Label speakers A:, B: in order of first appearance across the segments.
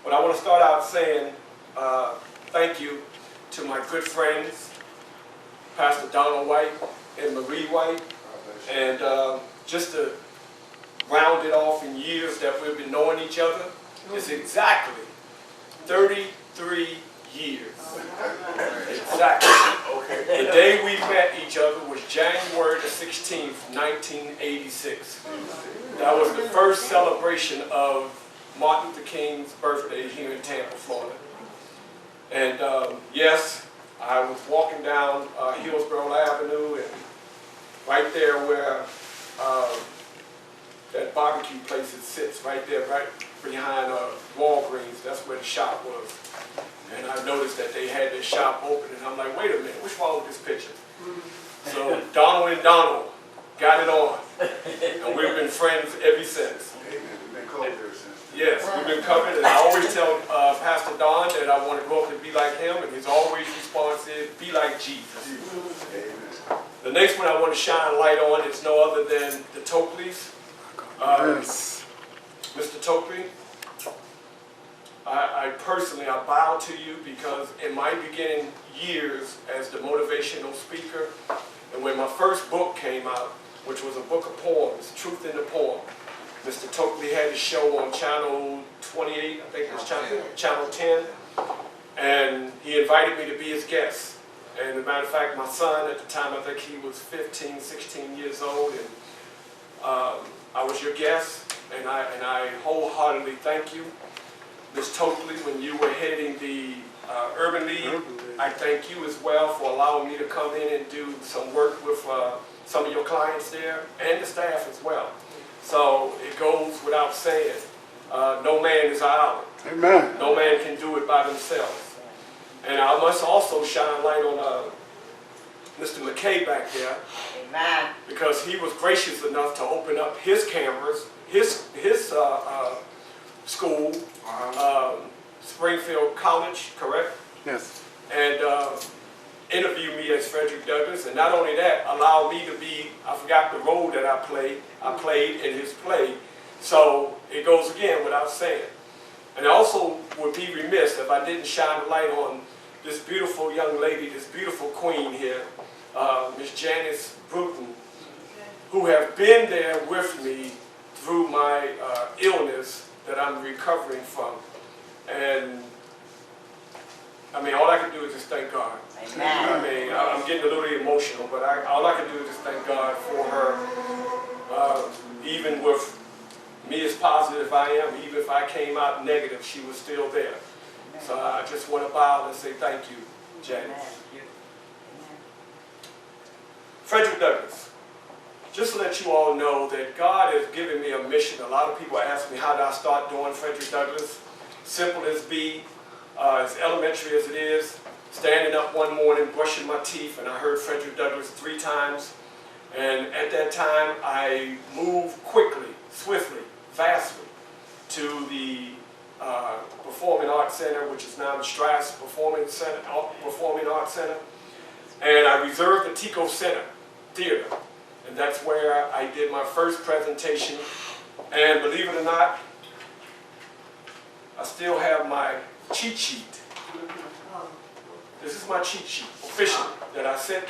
A: But I want to start out saying thank you to my good friends, Pastor Donald White and Marie White, and just to round it off in years that we've been knowing each other, it's exactly 33 years. Exactly. Okay. The day we met each other was January the 16th, 1986. That was the first celebration of Martin Luther King's birthday here in Tampa, Florida. And yes, I was walking down Hillsborough Avenue, and right there where that barbecue place sits, right there, right behind Walgreens, that's where the shop was. And I noticed that they had their shop open, and I'm like, wait a minute, what's wrong with this picture? So Donald and Donald got it on, and we've been friends ever since.
B: Amen. We've been covered ever since.
A: Yes, we've been covered, and I always tell Pastor Don that I want to grow up and be like him, and his always response is, be like Jesus.
B: Amen.
A: The next one I want to shine a light on is no other than the Toakleys.
B: Yes.
A: Mr. Toakley, I personally bow to you because in my beginning years as the motivational speaker, and when my first book came out, which was a book of poems, Truth in the Poem, Mr. Toakley had a show on Channel 28, I think it was Channel 10, and he invited me to be his guest. And as a matter of fact, my son at the time, I think he was 15, 16 years old, and I was your guest, and I wholeheartedly thank you. Ms. Toakley, when you were heading the Urban League, I thank you as well for allowing me to come in and do some work with some of your clients there, and the staff as well. So it goes without saying, no man is an island.
B: Amen.
A: No man can do it by themselves. And I must also shine light on Mr. McKay back there.
C: Amen. Because
A: he was gracious enough to open up his cameras, his school, Springfield College, correct?
B: Yes.
A: And interview me as Frederick Douglass, and not only that, allow me to be, I forgot the role that I played in his play, so it goes again without saying. And I also would be remiss if I didn't shine a light on this beautiful young lady, this beautiful queen here, Miss Janice Bruton, who have been there with me through my illness that I'm recovering from. And I mean, all I can do is just thank God.
C: Amen.
A: I mean, I'm getting a little emotional, but all I can do is just thank God for her. Even with me as positive as I am, even if I came out negative, she was still there. So I just want to bow and say thank you, Janice. Frederick Douglass. Just to let you all know that God has given me a mission. A lot of people ask me, how did I start doing Frederick Douglass? Simple as be, as elementary as it is, standing up one morning, brushing my teeth, and I heard Frederick Douglass 3 times. And at that time, I moved quickly, swiftly, fastly to the Performing Arts Center, which is now the Strass Performing Arts Center. And I reserved the Tico Center Theater. And that's where I did my first presentation. And believe it or not, I still have my cheat sheet. This is my cheat sheet, officially, that I stood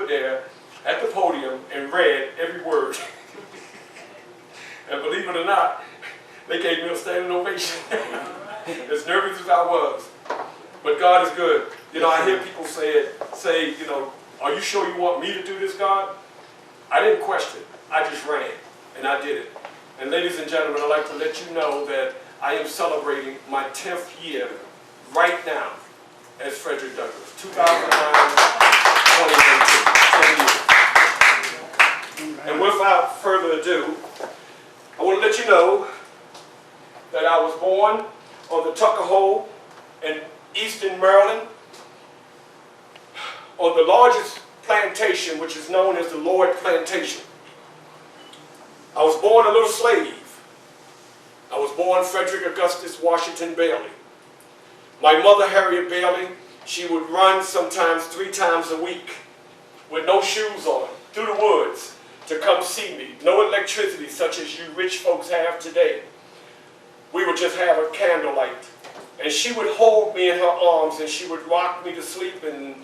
A: there at the podium and read every word. And believe it or not, they gave me a standing ovation. As nervous as I was. But God is good. You know, I hear people say, you know, are you sure you want me to do this, God? I didn't question. I just ran, and I did it. And ladies and gentlemen, I'd like to let you know that I am celebrating my 10th year right now as Frederick Douglass. 2009, 2018, 10 years. And without further ado, I want to let you know that I was born on the Tuckahoe in Eastern Maryland, on the largest plantation, which is known as the Lloyd Plantation. I was born a little slave. I was born Frederick Augustus Washington Bailey. My mother, Harriet Bailey, she would run sometimes 3 times a week with no shoes on through the woods to come see me. No electricity such as you rich folks have today. We would just have a candlelight she would hold me in her arms and she would rock me to sleep, and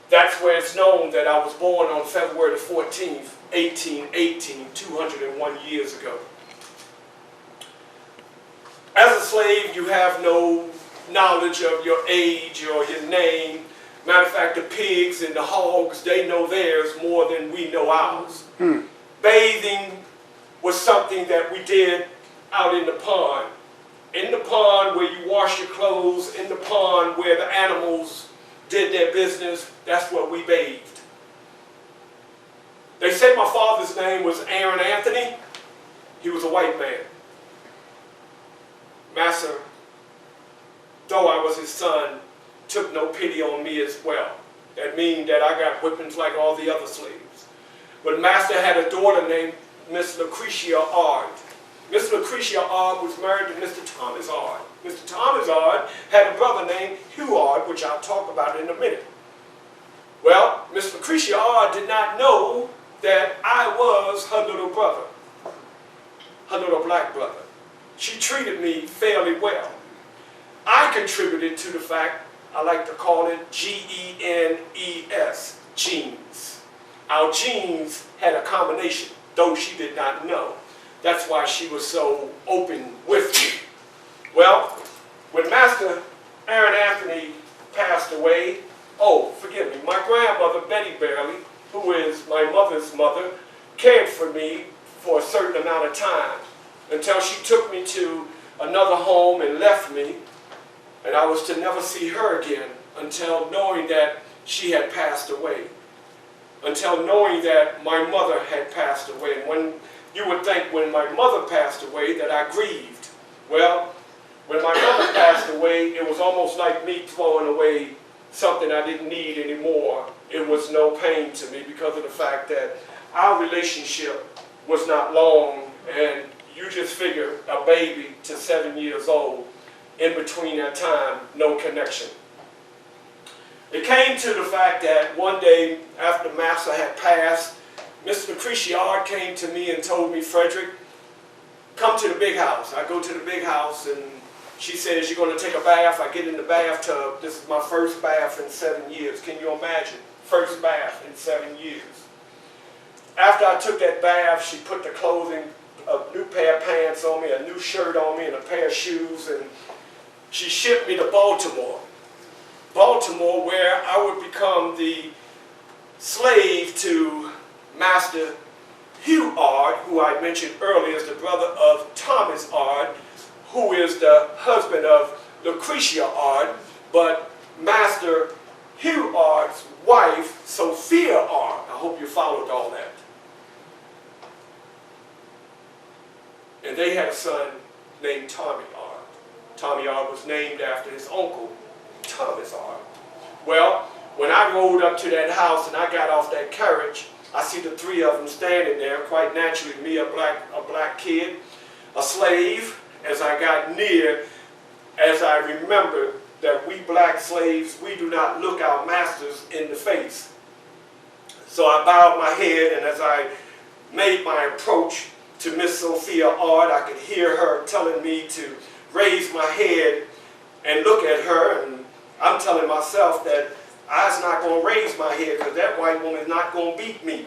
A: that's where it's known that I was born on February the 14th, 1818, 201 years ago. As a slave, you have no knowledge of your age or your name. Matter of fact, the pigs and the hogs, they know theirs more than we know ours. Bathing was something that we did out in the pond. In the pond where you wash your clothes, in the pond where the animals did their business, that's where we bathed. They say my father's name was Aaron Anthony. He was a white man. Master, though I was his son, took no pity on me as well. That means that I got whippings like all the other slaves. But Master had a daughter named Miss Lucretia Ard. Miss Lucretia Ard was married to Mr. Thomas Ard. Mr. Thomas Ard had a brother named Hugh Ard, which I'll talk about in a minute. Well, Miss Lucretia Ard did not know that I was her little brother, her little black brother. She treated me fairly well. I contributed to the fact, I like to call it G-E-N-E-S, genes. Our genes had a combination, though she did not know. That's why she was so open with me. Well, when Master Aaron Anthony passed away, oh, forgive me, my grandmother, Betty Barely, who is my mother's mother, cared for me for a certain amount of time until she took me to another home and left me, and I was to never see her again until knowing that she had passed away, until knowing that my mother had passed away. And when you would think when my mother passed away that I grieved. Well, when my mother passed away, it was almost like me throwing away something I didn't need anymore. It was no pain to me because of the fact that our relationship was not long, and you just figure a baby to 7 years old, in between that time, no connection. It came to the fact that one day after Master had passed, Miss Lucretia Ard came to me and told me, Frederick, come to the big house. I go to the big house and she says, you're going to take a bath. I get in the bathtub. This is my first bath in 7 years. Can you imagine? First bath in 7 years. After I took that bath, she put the clothing, a new pair of pants on me, a new shirt on me, and a pair of shoes, and she shipped me to Baltimore. Baltimore, where I would become the slave to Master Hugh Ard, who I mentioned earlier is the brother of Thomas Ard, who is the husband of Lucretia Ard, but Master Hugh Ard's wife, Sophia Ard. I hope you followed all that. And they had a son named Tommy Ard. Tommy Ard was named after his uncle, Thomas Ard. Well, when I rolled up to that house and I got off that carriage, I see the three of them standing there, quite naturally, me, a black kid, a slave. As I got near, as I remembered that we black slaves, we do not look our masters in the face. So I bowed my head, and as I made my approach to Miss Sophia Ard, I could hear her telling me to raise my head and look at her, and I'm telling myself that I was not going to raise my head because that white woman is not going to beat me.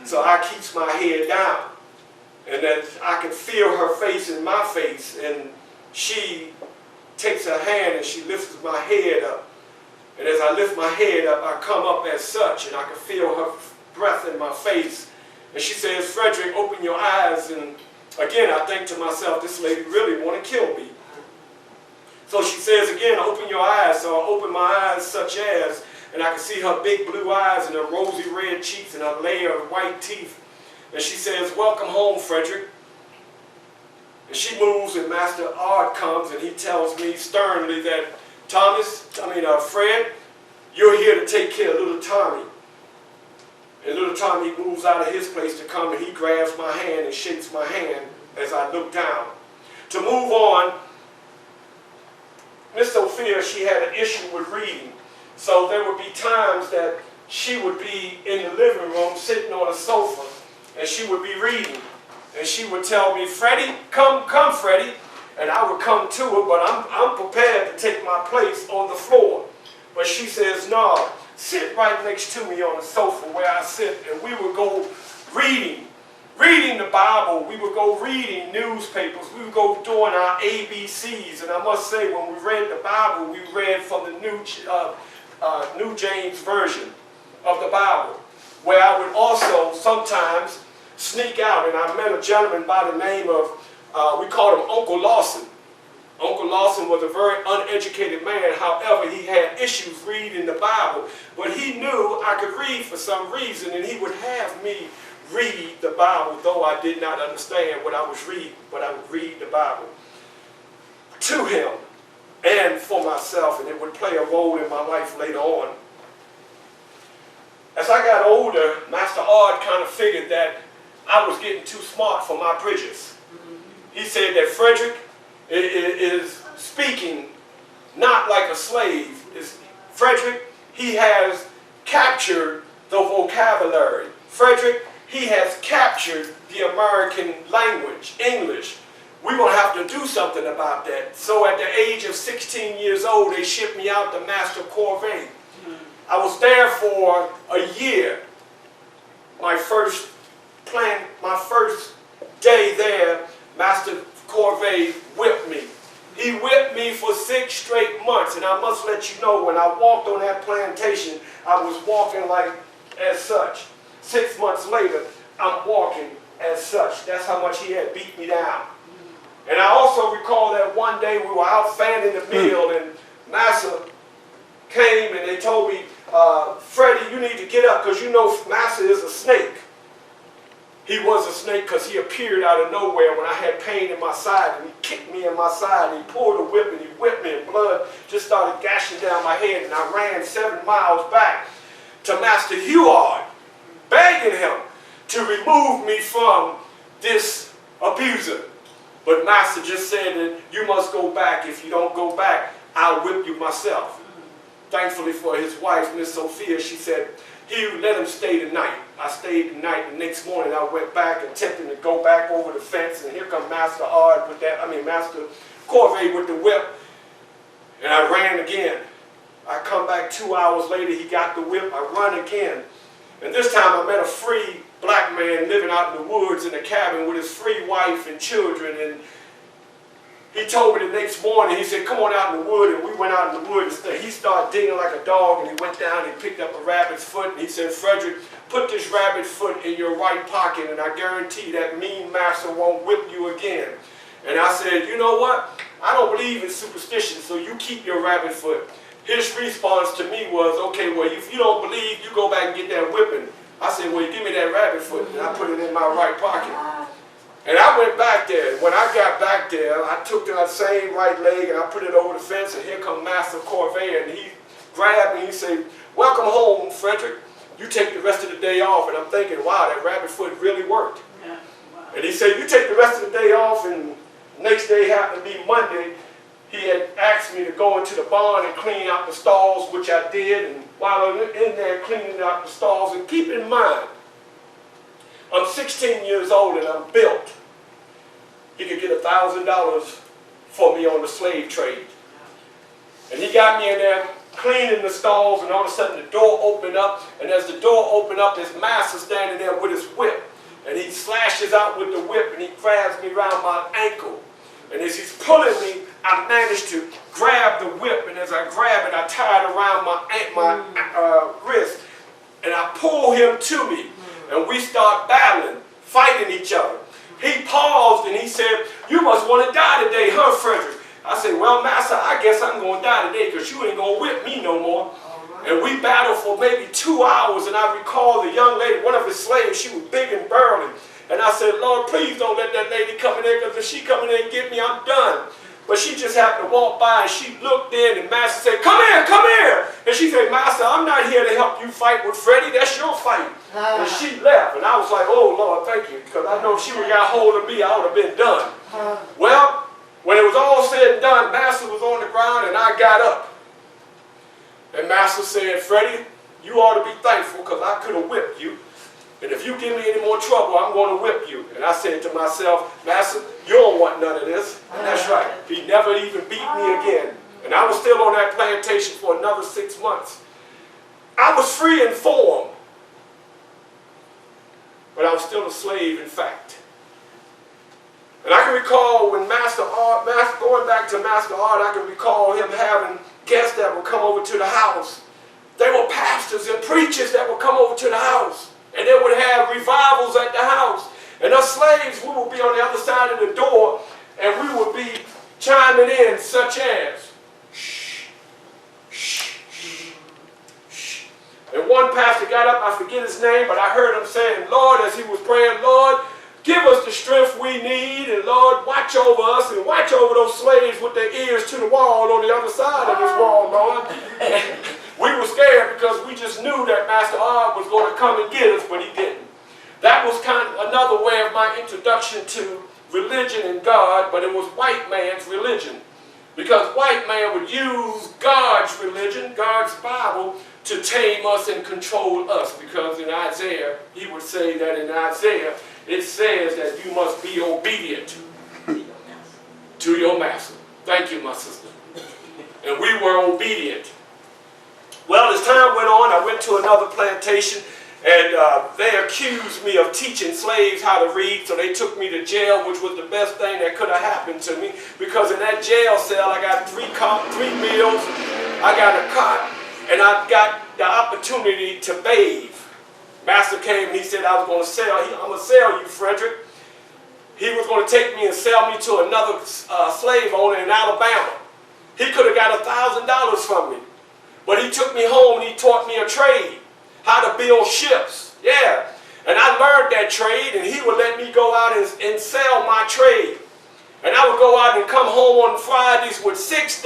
A: So I keeps my head down. And that I can feel her face in my face, and she takes her hand and she lifts my head up. And as I lift my head up, I come up as such, and I can feel her breath in my face. And she says, Frederick, open your eyes. And again, I think to myself, this lady really want to kill me. So she says again, open your eyes. So I open my eyes such as, and I can see her big blue eyes and her rosy red cheeks and her layer of white teeth. And she says, welcome home, Frederick. And she moves, and Master Ard comes, and he tells me sternly that, Fred, you're here to take care of little Tommy. And little Tommy moves out of his place to come, and he grabs my hand and shakes my hand as I look down. To move on, Miss Sophia, she had an issue with reading. So there would be times that she would be in the living room sitting on a sofa, and she would be reading. And she would tell me, Freddie, come, Freddie. and I would come to her, but I'm prepared to take my place on the floor. But she says, no, sit right next to me on the sofa where I sit, and we would go reading the Bible. We would go reading newspapers. We would go doing our ABCs. And I must say, when we read the Bible, we read from the New James Version of the Bible, where I would also sometimes sneak out. And I met a gentleman by the name of, we called him Uncle Lawson. Uncle Lawson was a very uneducated man. However, he had issues reading the Bible. But he knew I could read for some reason, and he would have me read the Bible, though I did not understand what I was reading. But I would read the Bible to him and for myself, and it would play a role in my life later on. As I got older, Master Ard kind of figured that I was getting too smart for my britches. He said that Frederick is speaking not like a slave. Frederick, he has captured the vocabulary. Frederick, he has captured the American language, English. We're going to have to do something about that. So at the age of 16 years old, they shipped me out to Master Corvée. I was there for a year. My first day there, Master Corvée whipped me. He whipped me for 6 straight months. And I must let you know, when I walked on that plantation, I was walking like as such. 6 months later, I'm walking as such. That's how much he had beat me down. And I also recall that one day we were out fanning the meal, and Master came and they told me, Freddie, you need to get up because you know Master is a snake. He was a snake because he appeared out of nowhere when I had pain in my side, and he kicked me in my side, and he pulled a whip and he whipped me, and blood just started gashing down my head, and I ran 7 miles back to Master Huard, begging him to remove me from this abuser. But Master just said that you must go back. If you don't go back, I'll whip you myself. Thankfully for his wife, Miss Sophia, she said, he let him stay the night. I stayed the night. The next morning I went back and attempted to go back over the fence, and here come Master Ard with that, Master Corvée with the whip, and I ran again. I come back 2 hours later, he got the whip, I run again. And this time I met a free black man living out in the woods in a cabin with his free wife and children, and he told me the next morning, he said, come on out in the wood, and we went out in the wood, and he started digging like a dog, and he went down and he picked up a rabbit's foot, and he said, Frederick, put this rabbit foot in your right pocket, and I guarantee that mean master won't whip you again. And I said, you know what? I don't believe in superstition, so you keep your rabbit foot. His response to me was, okay, well, if you don't believe, you go back and get that whipping. I said, well, you give me that rabbit foot, and I put it in my right pocket. And I went back there. When I got back there, I took that same right leg and I put it over the fence, and here come Master Corvée, and he grabbed me and he said, welcome home, Frederick. You take the rest of the day off. And I'm thinking, wow, that rabbit foot really worked. Yeah, wow. And he said, you take the rest of the day off, and the next day happened to be Monday. He had asked me to go into the barn and clean out the stalls, which I did. And while I'm in there cleaning out the stalls, and keep in mind, I'm 16 years old and I'm built. He could get $1,000 for me on the slave trade. And he got me in there cleaning the stalls, and all of a sudden the door opened up, and as the door opened up, his master standing there with his whip. And he slashes out with the whip, and he grabs me around my ankle. And as he's pulling me, I managed to grab the whip, and as I grab it, I tie it around my wrist, and I pull him to me. And we start battling, fighting each other. He paused and he said, you must want to die today, huh, Frederick? I said, well, Master, I guess I'm going to die today because you ain't going to whip me no more. Right. And we battled for maybe 2 hours, and I recall the young lady, one of his slaves, she was big and burly. And I said, Lord, please don't let that lady come in there, because if she come in there and get me, I'm done. But she just happened to walk by, and she looked in, and Master said, come here, come here. And she said, Master, I'm not here to help you fight with Freddie. That's your fight. And she left. And I was like, oh, Lord, thank you. Because I know if she would have got hold of me, I would have been done. Well, when it was all said and done, Master was on the ground, and I got up. And Master said, Freddie, you ought to be thankful, because I could have whipped you. And if you give me any more trouble, I'm going to whip you. And I said to myself, Master, you don't want none of this. And that's right. He never even beat me again. And I was still on that plantation for another 6 months. I was free in form, but I was still a slave in fact. And I can recall when going back to Master Art, I can recall him having guests that would come over to the house. They were pastors and preachers that would come over to the house. And they would have revivals at the house. And us slaves, we would be on the other side of the door, and we would be chiming in such as, shh, shh, shh, shh. And one pastor got up, I forget his name, but I heard him saying, Lord, as he was praying, Lord, give us the strength we need, and Lord, watch over us and watch over those slaves with their ears to the wall on the other side of this wall, Lord. We were scared because we just knew that Master Ard was going to come and get us, but he didn't. That was kind of another way of my introduction to religion and God, but it was white man's religion. Because white man would use God's religion, God's Bible, to tame us and control us. Because in Isaiah, he would say that in Isaiah, it says that you must be obedient to your master. Thank you, my sister. And we were obedient. Well, as time went on, I went to another plantation, and they accused me of teaching slaves how to read, so they took me to jail, which was the best thing that could have happened to me, because in that jail cell, I got 3 meals, I got a cot, and I got the opportunity to bathe. Master came and he said I'm going to sell you, Frederick. He was going to take me and sell me to another slave owner in Alabama. He could have got $1,000 from me. But he took me home and he taught me a trade, how to build ships. Yeah. And I learned that trade, and he would let me go out and sell my trade. And I would go out and come home on Fridays with $6,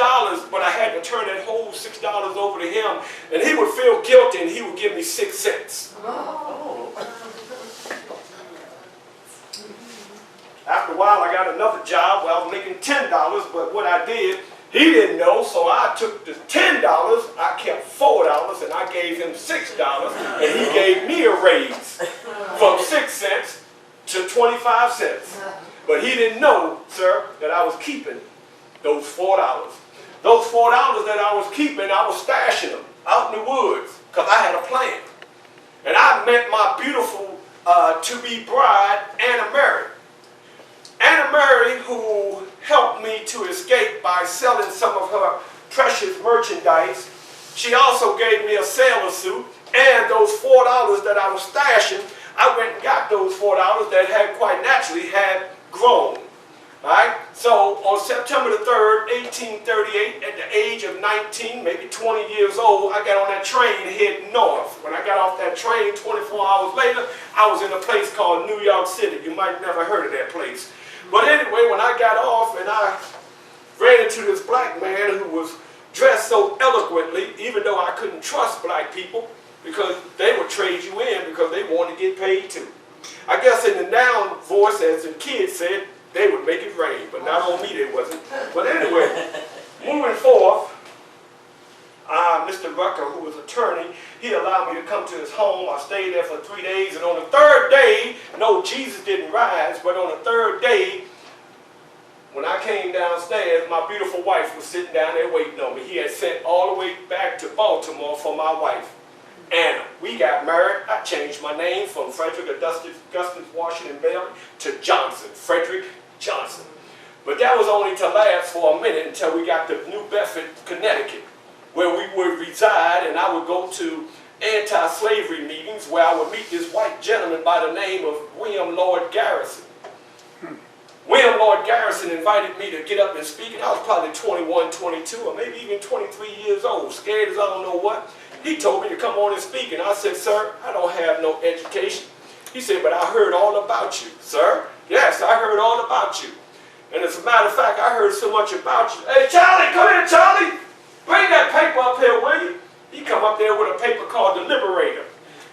A: but I had to turn that whole $6 over to him. And he would feel guilty and he would give me 6 cents. Oh. After a while, I got another job where I was making $10, but what I did, he didn't know, so I took the $10, I kept $4, and I gave him $6, and he gave me a raise from 6 cents to 25 cents. But he didn't know, sir, that I was keeping those $4. Those $4 that I was keeping, I was stashing them out in the woods, because I had a plan. And I met my beautiful to-be bride, Anna Mary. Anna Mary, who helped me to escape by selling some of her precious merchandise. She also gave me a sailor suit, and those $4 that I was stashing, I went and got those $4 that had quite naturally had grown. Right? So on September the 3rd, 1838, at the age of 19, maybe 20 years old, I got on that train heading north. When I got off that train 24 hours later, I was in a place called New York City. You might have never heard of that place. But anyway, when I got off and I ran into this black man who was dressed so eloquently, even though I couldn't trust black people, because they would trade you in because they wanted to get paid too. I guess in the noun voice, as the kids said, they would make it rain, but not on me they wasn't. But anyway, moving forth, Mr. Rucker, who was attorney, he allowed me to come to his home. I stayed there for 3 days, and on the 3rd day, no, Jesus didn't rise, but on the 3rd day, when I came downstairs, my beautiful wife was sitting down there waiting on me. He had sent all the way back to Baltimore for my wife, Anna. We got married. I changed my name from Frederick Augustus Washington Bailey to Johnson, Frederick Johnson. But that was only to last for a minute until we got to New Bedford, Connecticut, where we would reside, and I would go to anti-slavery meetings where I would meet this white gentleman by the name of William Lloyd Garrison. William Lloyd Garrison invited me to get up and speak, and I was probably 21, 22, or maybe even 23 years old, scared as I don't know what. He told me to come on and speak, and I said, sir, I don't have no education. He said, but I heard all about you. Sir? Yes, I heard all about you. And as a matter of fact, I heard so much about you. Hey, Charlie, come here, Charlie. Bring that paper up here, will you? He come up there with a paper called The Liberator.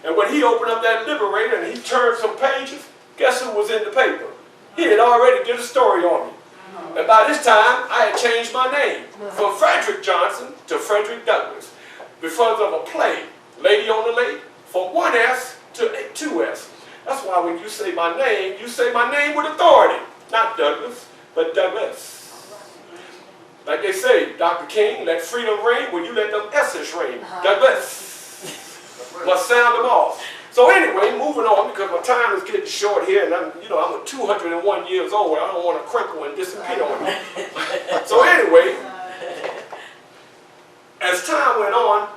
A: And when he opened up that Liberator and he turned some pages, guess who was in the paper? He had already did a story on me. And by this time, I had changed my name from Frederick Johnson to Frederick Douglass because of a play, Lady on the Lake, from 1 S to 2 S. That's why when you say my name with authority. Not Douglas, but Douglas. Like they say, Dr. King, let freedom reign when you let them S's reign. Douglas. Must sound them off. So anyway, moving on, because my time is getting short here, and I'm 201 years old. I don't want to crinkle and disappear on me. So anyway, as time went on,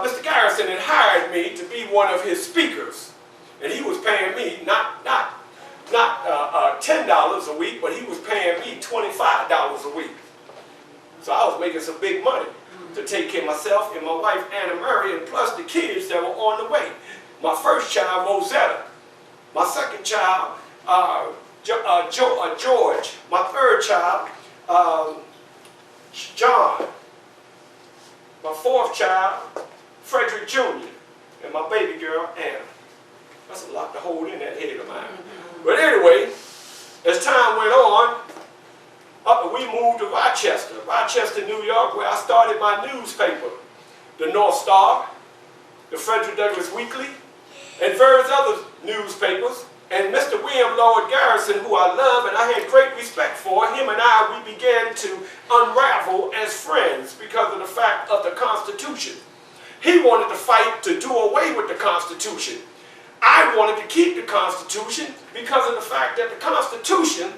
A: Mr. Garrison had hired me to be one of his speakers, and he was paying me not $10 a week, but he was paying me $25 a week. So I was making some big money to take care of myself and my wife Anna Mary, and plus the kids that were on the way. My first child, Rosetta. My second child, George. My third child, John. My fourth child, Frederick Jr. And my baby girl, Anna. That's a lot to hold in that head of mine. But anyway, as time went on, we moved to Rochester, New York, where I started my newspaper, the North Star, the Frederick Douglass Weekly, and various other newspapers. And Mr. William Lloyd Garrison, who I love and I had great respect for, him and I, we began to unravel as friends because of the fact of the Constitution. He wanted to fight to do away with the Constitution. I wanted to keep the Constitution because of the fact that the Constitution,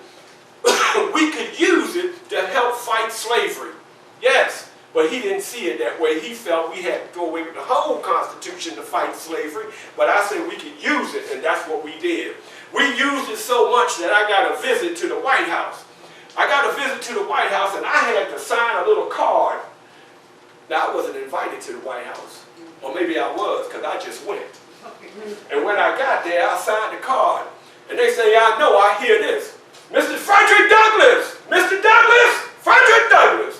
A: we could use it to help fight slavery. Yes, but he didn't see it that way. He felt we had to go away with the whole Constitution to fight slavery, but I said we could use it, and that's what we did. We used it so much that I got a visit to the White House. I got a visit to the White House, and I had to sign a little card. Now, I wasn't invited to the White House, or maybe I was, because I just went. And when I got there, I signed the card, and they say, I know, I hear this. Mr. Frederick Douglass! Mr. Douglass! Frederick Douglass!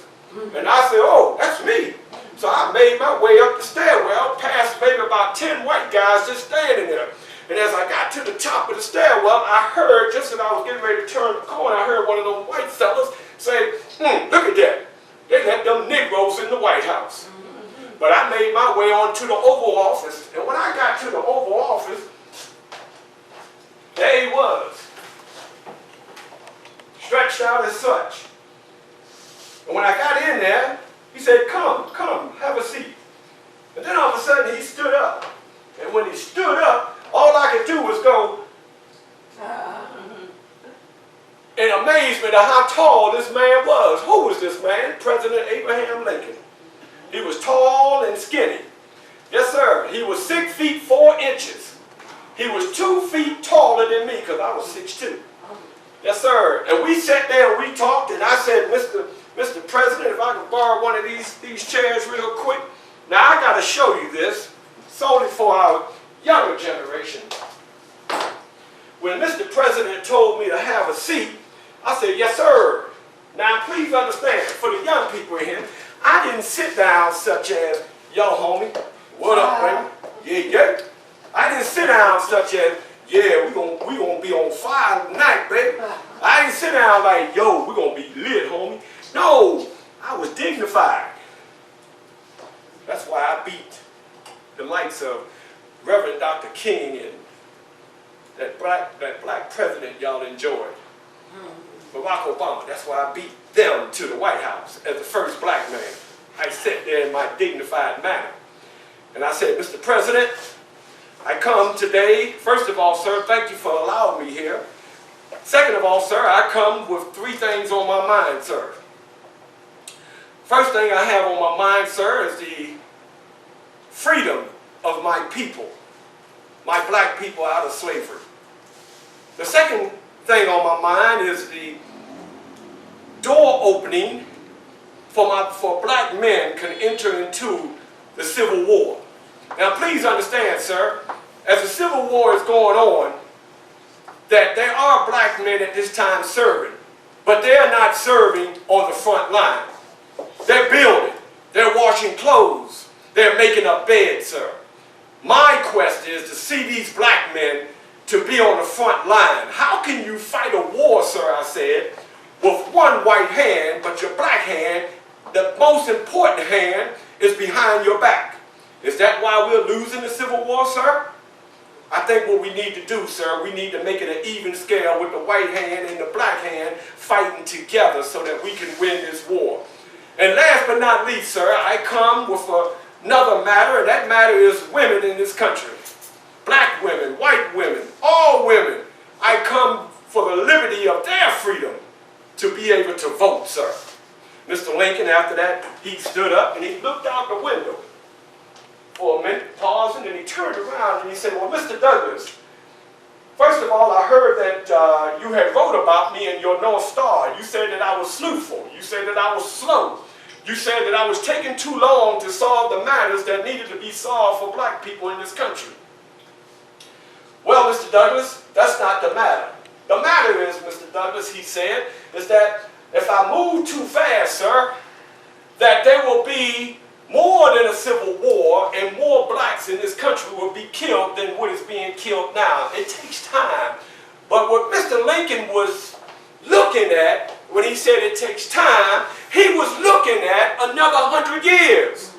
A: And I said, oh, that's me. So I made my way up the stairwell, past maybe about 10 white guys just standing there. And as I got to the top of the stairwell, I heard, just as I was getting ready to turn the corner, I heard one of those white fellas say, look at that. They let them Negroes in the White House. But I made my way on to the Oval Office. And when I got to the Oval Office, there he was, stretched out as such. And when I got in there, he said, come, have a seat. And then all of a sudden he stood up. And when he stood up, all I could do was go in amazement at how tall this man was. Who was this man? President Abraham Lincoln. He was tall and skinny. Yes, sir. He was 6 feet 4 inches. He was 2 feet taller than me because I was 6'2". Yes, sir. And we sat there and we talked, and I said, Mr. President, if I could borrow one of these chairs real quick. Now, I got to show you this. It's only for our younger generation. When Mr. President told me to have a seat, I said, yes, sir. Now, please understand, for the young people in here, I didn't sit down such as, yo, homie, what up, baby? Yeah. I didn't sit down such as, yeah, we gonna be on fire tonight, baby. I didn't sit down like, yo, we're gonna be lit, homie. No, I was dignified. That's why I beat the likes of Reverend Dr. King and that black president y'all enjoyed. Barack Obama. That's why I beat them to the White House as the first black man. I sat there in my dignified manner. And I said, Mr. President, I come today, first of all, sir, thank you for allowing me here. Second of all, sir, I come with 3 things on my mind, sir. First thing I have on my mind, sir, is the freedom of my people, my black people out of slavery. The second thing on my mind is the door opening for black men can enter into the Civil War. Now please understand, sir, as the Civil War is going on, that there are black men at this time serving, but they're not serving on the front line. They're building, they're washing clothes, they're making up beds, sir. My quest is to see these black men to be on the front line. How can you fight a war, sir, I said, with one white hand, but your black hand, the most important hand, is behind your back? Is that why we're losing the Civil War, sir? I think what we need to do, sir, we need to make it an even scale with the white hand and the black hand fighting together so that we can win this war. And last but not least, sir, I come with another matter, and that matter is women in this country. Black women, white women, all women. I come for the liberty of their freedom to be able to vote, sir. Mr. Lincoln, after that, he stood up and he looked out the window for a minute, paused, and then he turned around and he said, well, Mr. Douglas, first of all, I heard that you had wrote about me in your North Star. You said that I was slothful. You said that I was slow. You said that I was taking too long to solve the matters that needed to be solved for black people in this country. Well, Mr. Douglas, that's not the matter. The matter is, Mr. Douglas, he said, is that if I move too fast, sir, that there will be more than a civil war and more blacks in this country will be killed than what is being killed now. It takes time. But what Mr. Lincoln was looking at when he said it takes time, he was looking at another 100 years.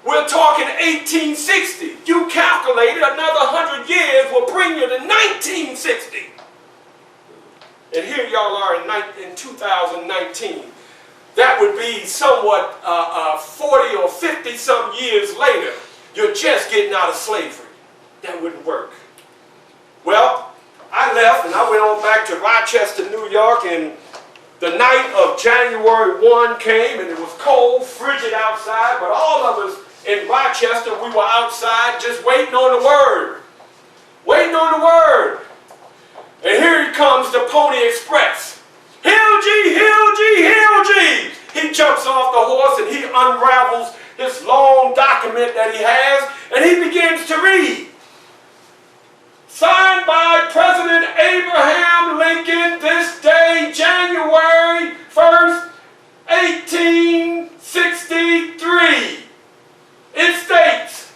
A: We're talking 1860. You calculated another 100 years will bring you to 1960. And here y'all are in 2019. That would be somewhat 40 or 50 some years later. You're just getting out of slavery. That wouldn't work. Well, I left and I went on back to Rochester, New York, and the night of January 1 came and it was cold, frigid outside, but all of us in Rochester, we were outside just waiting on the word. Waiting on the word. And here comes the Pony Express. Hail G, hail G, hail G! He jumps off the horse and he unravels this long document that he has and he begins to read. Signed by President Abraham Lincoln this day, January 1st, 1863. It states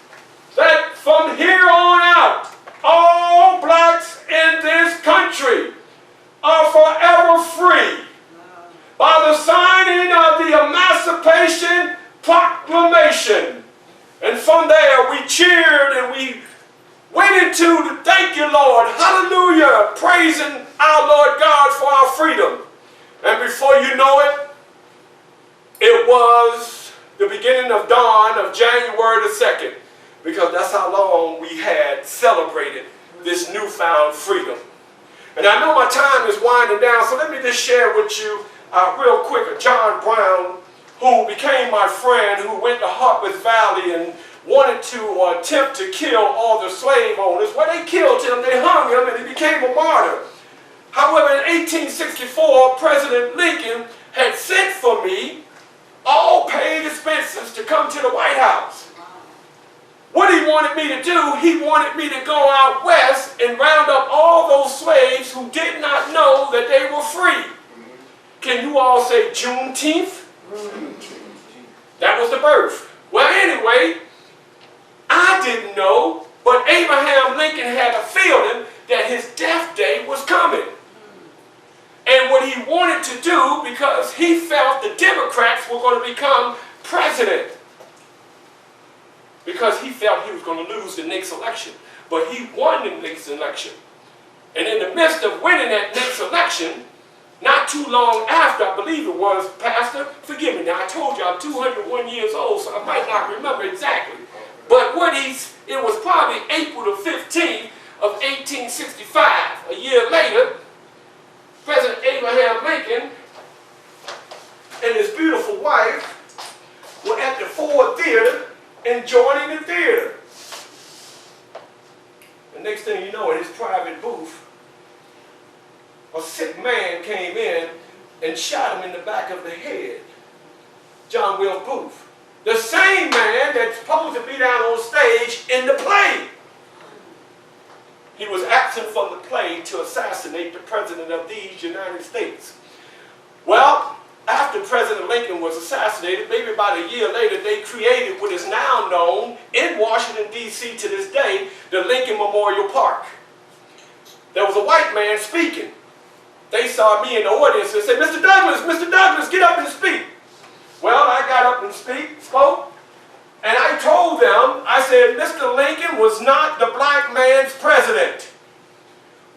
A: that from here on out, all blacks in this country are forever free by the signing of the Emancipation Proclamation. And from there we cheered and we went into the thank you, Lord, hallelujah, praising our Lord God for our freedom. And before you know it, it was the beginning of dawn of January the 2nd, because that's how long we had celebrated this newfound freedom. And I know my time is winding down, so let me just share with you real quick John Brown, who became my friend, who went to Harpeth Valley and wanted to attempt to kill all the slave owners. Well, they killed him, they hung him, and he became a martyr. However, in 1864, President Lincoln had sent for me all paid expenses to come to the White House. What he wanted me to do, he wanted me to go out west and round up all those slaves who did not know that they were free. Can you all say Juneteenth? That was the birth. Well, anyway, I didn't know, but Abraham Lincoln had a feeling that his death day was coming. And what he wanted to do, because he felt the Democrats were going to become president, because he felt he was going to lose the next election. But he won the next election. And in the midst of winning that next election, not too long after, I believe it was, Pastor, forgive me now, I told you I'm 201 years old, so I might not remember exactly. But it was probably April the 15th of 1865. A year later, President Abraham Lincoln and his beautiful wife were at the Ford Theater enjoying the theater. The next thing you know, in his private booth, a sick man came in and shot him in the back of the head. John Wilkes Booth. The same man that's supposed to be down on stage in the play. He was absent from the play to assassinate the President of these United States. Well, after President Lincoln was assassinated, maybe about a year later, they created what is now known in Washington, D.C. to this day, the Lincoln Memorial Park. There was a white man speaking. They saw me in the audience and said, Mr. Douglas, get up and speak. Well, I got up and spoke, and I told them, I said, Mr. Lincoln was not the black man's president.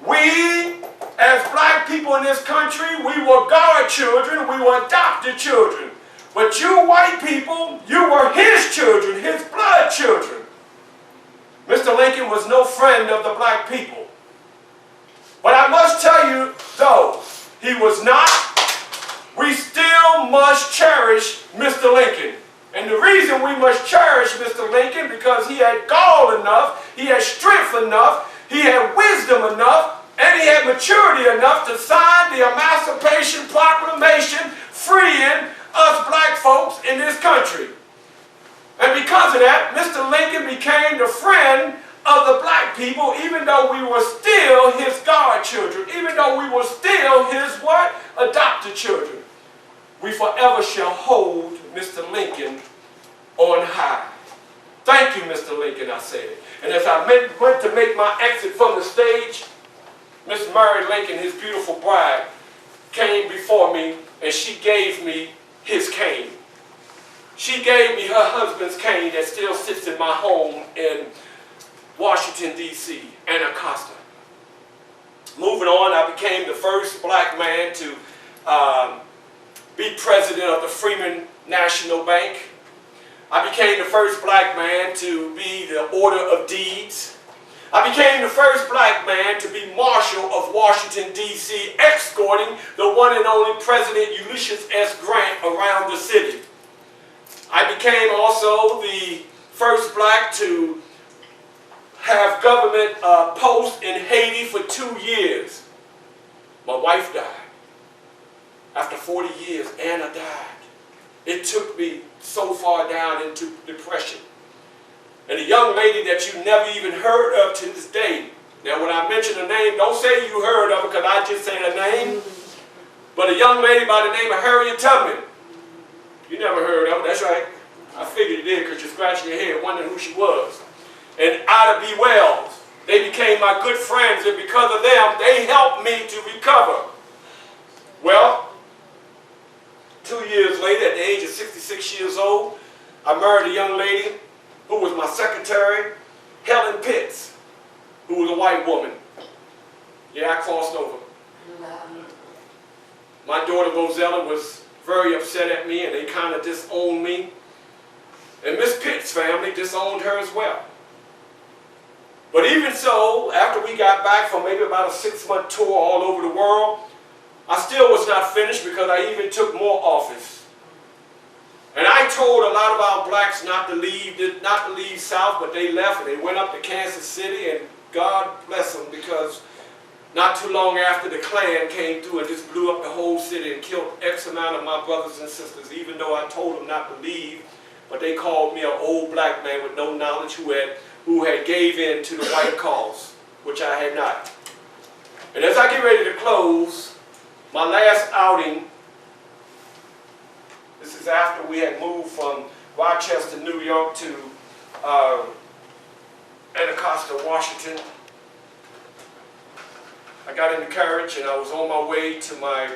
A: We, as black people in this country, we were God children, we were adopted children. But you white people, you were his children, his blood children. Mr. Lincoln was no friend of the black people. But I must tell you, though, he was not, we still must cherish Mr. Lincoln. And the reason we must cherish Mr. Lincoln, because he had gall enough, he had strength enough, he had wisdom enough, and he had maturity enough to sign the Emancipation Proclamation freeing us black folks in this country. And because of that, Mr. Lincoln became the friend of the black people, even though we were still his God children, even though we were still his what? Adopted children. We forever shall hold Mr. Lincoln on high. Thank you, Mr. Lincoln, I said. And as I went to make my exit from the stage, Miss Mary Lincoln, his beautiful bride, came before me and she gave me his cane. She gave me her husband's cane that still sits in my home in Washington, D.C., Anacostia. Moving on, I became the first black man to be president of the Freeman National Bank. I became the first black man to be the Order of Deeds. I became the first black man to be Marshal of Washington, D.C., escorting the one and only President Ulysses S. Grant around the city. I became also the first black to have government post in Haiti for 2 years. My wife died. After 40 years, Anna died. It took me so far down into depression. And a young lady that you never even heard of to this day. Now when I mention her name, don't say you heard of her because I just said her name. But a young lady by the name of Harriet Tubman. You never heard of her, that's right. I figured you did because you're scratching your head wondering who she was. And Ida B. Wells. They became my good friends, and because of them, they helped me to recover. Well, 2 years later, at the age of 66 years old, I married a young lady who was my secretary, Helen Pitts, who was a white woman. Yeah, I crossed over. My daughter Rosella was very upset at me, and they kind of disowned me. And Miss Pitts' family disowned her as well. But even so, after we got back from maybe about a 6-month tour all over the world, I still was not finished because I even took more office. And I told a lot of our blacks not to leave South, but they left and they went up to Kansas City, and God bless them, because not too long after the Klan came through and just blew up the whole city and killed X amount of my brothers and sisters, even though I told them not to leave, but they called me an old black man with no knowledge who had gave in to the white cause, which I had not. And as I get ready to close, my last outing, this is after we had moved from Rochester, New York to Anacostia, Washington. I got in the carriage and I was on my way to my